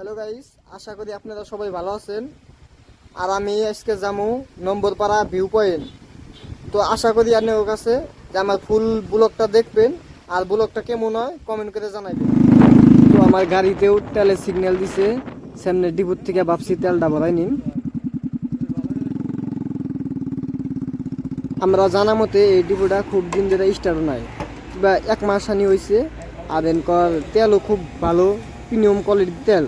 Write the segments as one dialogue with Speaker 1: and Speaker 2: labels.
Speaker 1: Hello guys, আশা করি আপনারা সবাই ভালো আছেন। আর আমি আজকে যাবো নম্বরপাড়া ভিউ পয়েন্ট। তো আশা করি আপনার কাছে যে আমার ফুল ব্লগটা দেখবেন, আর ব্লগটা কেমন হয় কমেন্ট করে জানাবেন। তো আমার গাড়িতেও তেলের সিগন্যাল দিছে, সামনের ডিপুর থেকে ভাবছি তেলটা ভরাই নিন। আমরা জানা মতে এই ডিপুটা খুব দিন ধরে স্টার্ট নাই, কিংবা 1 মাস হানি হয়েছে। আর এনকর তেলও খুব ভালো, প্রিমিয়াম কোয়ালিটির তেল।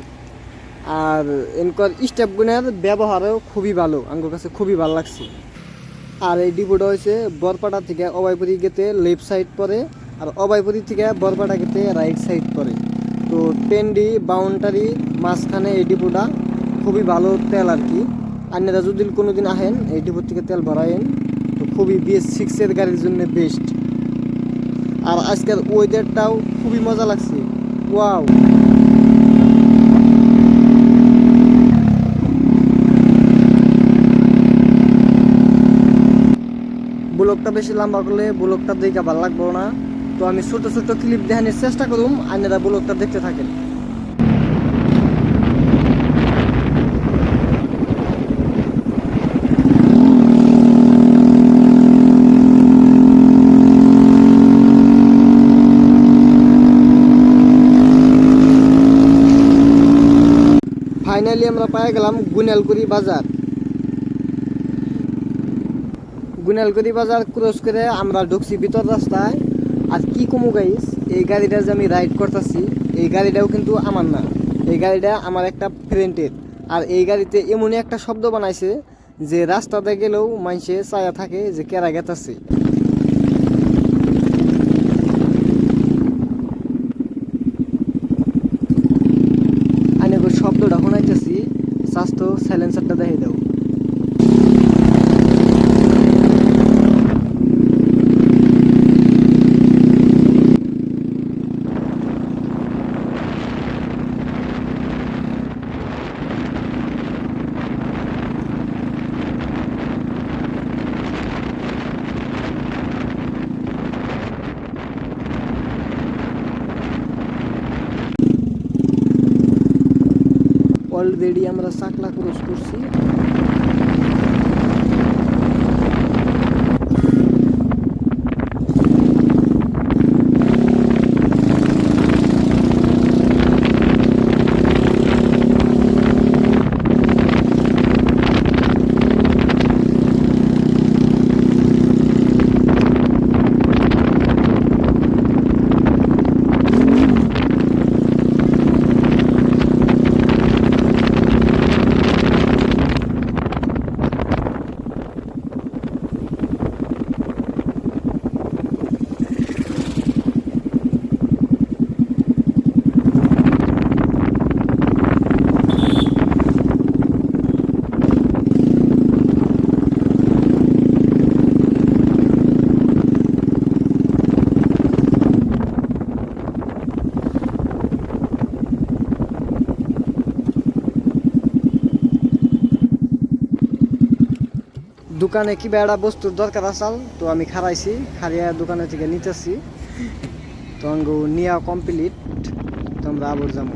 Speaker 1: আর এনকর স্টেপগুনের ব্যবহারও খুবই ভালো, আমার কাছে খুবই ভালো লাগছে। আর এই ডিপোটা হয়েছে বরপাড়া থেকে অভয়পুরি গেতে লেফট সাইড পড়ে, আর অভয়পুরি থেকে বরপাড়া গেতে রাইট সাইড পড়ে। তো টেন্ডি বাউন্ডারি মাঝখানে এই ডিপোটা খুবই ভালো তেল আর কি। আপনারা যদি কোনোদিন আহেন এই ডিপোর থেকে তেল ভরায়েন, তো খুবই BS6 গাড়ির জন্য বেস্ট। আর আজকের ওয়েদারটাও খুবই মজা লাগছে, ওয়াও। ব্লগটা বেশি লম্বা করলে ব্লগটা দেখে ভালো লাগবো না। তো আমি ছোট ছোট ক্লিপ দেখানোর চেষ্টা করুম, আপনারা ব্লগটা দেখতে থাকেন। ফাইনালি আমরা পেয়ে গেলাম গুনালকুড়ি বাজার। গুনালকুড়ি বাজার ক্রস করে আমরা ঢুকছি ভিতর রাস্তায়। আর কি কমু গাইস, এই গাড়িটা যে আমি রাইড করতেছি, এই গাড়িটাও কিন্তু আমার না, এই গাড়িটা আমার একটা ফ্রেন্ডের। আর এই গাড়িতে এমনই একটা শব্দ বানাইছে যে রাস্তাতে গেলেও মানুষে চায়া থাকে যে কেরা গেতাছে। আমি শব্দটা শোনাইতেছি, স্বাস্থ্য সাইলেন্সারটা দেখে দাও। অলরেডি আমরা চাকলা ক্রস করছি। দোকানে কি বেড়া বস্তুর দরকার আসাল, তো আমি খারাইছি, খারিয়া দোকানে থেকে নিতেছি। তো আঙ্গু নিয়া কমপ্লিট, তো আমরা আবার যাবো।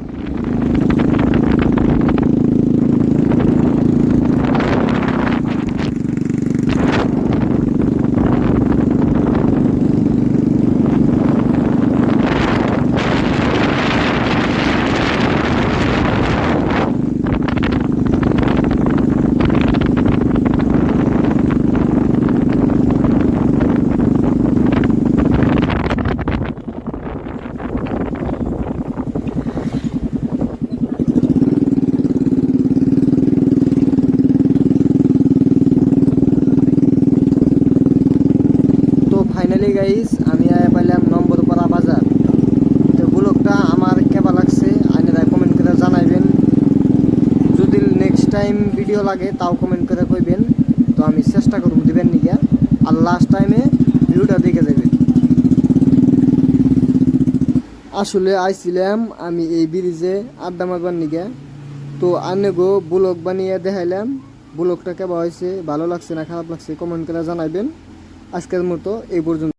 Speaker 1: ফাইনালি গাইস আমি পাইলাম নম্বরপাড়া বাজার। তো ব্লগটা আমার কেমন লাগছে আপনারা কমেন্ট করে জানাইবেন। যদি নেক্সট টাইম ভিডিও লাগে তাও কমেন্ট করে কইবেন, তো আমি চেষ্টা করব দিবেন নিগা। আর লাস্ট টাইমে ভিডিওটা দেখে যাবেন। আসলে আইছিলাম আমি এই ব্রিজে আড্ডা মারবার নিগা, তো আনেগো ব্লগ বানিয়ে দেখাইলাম। ব্লগটা কেমন হয়েছে, ভালো লাগছে না খারাপ লাগছে কমেন্ট করে জানাইবেন। আজকের মতো এই পর্যন্ত।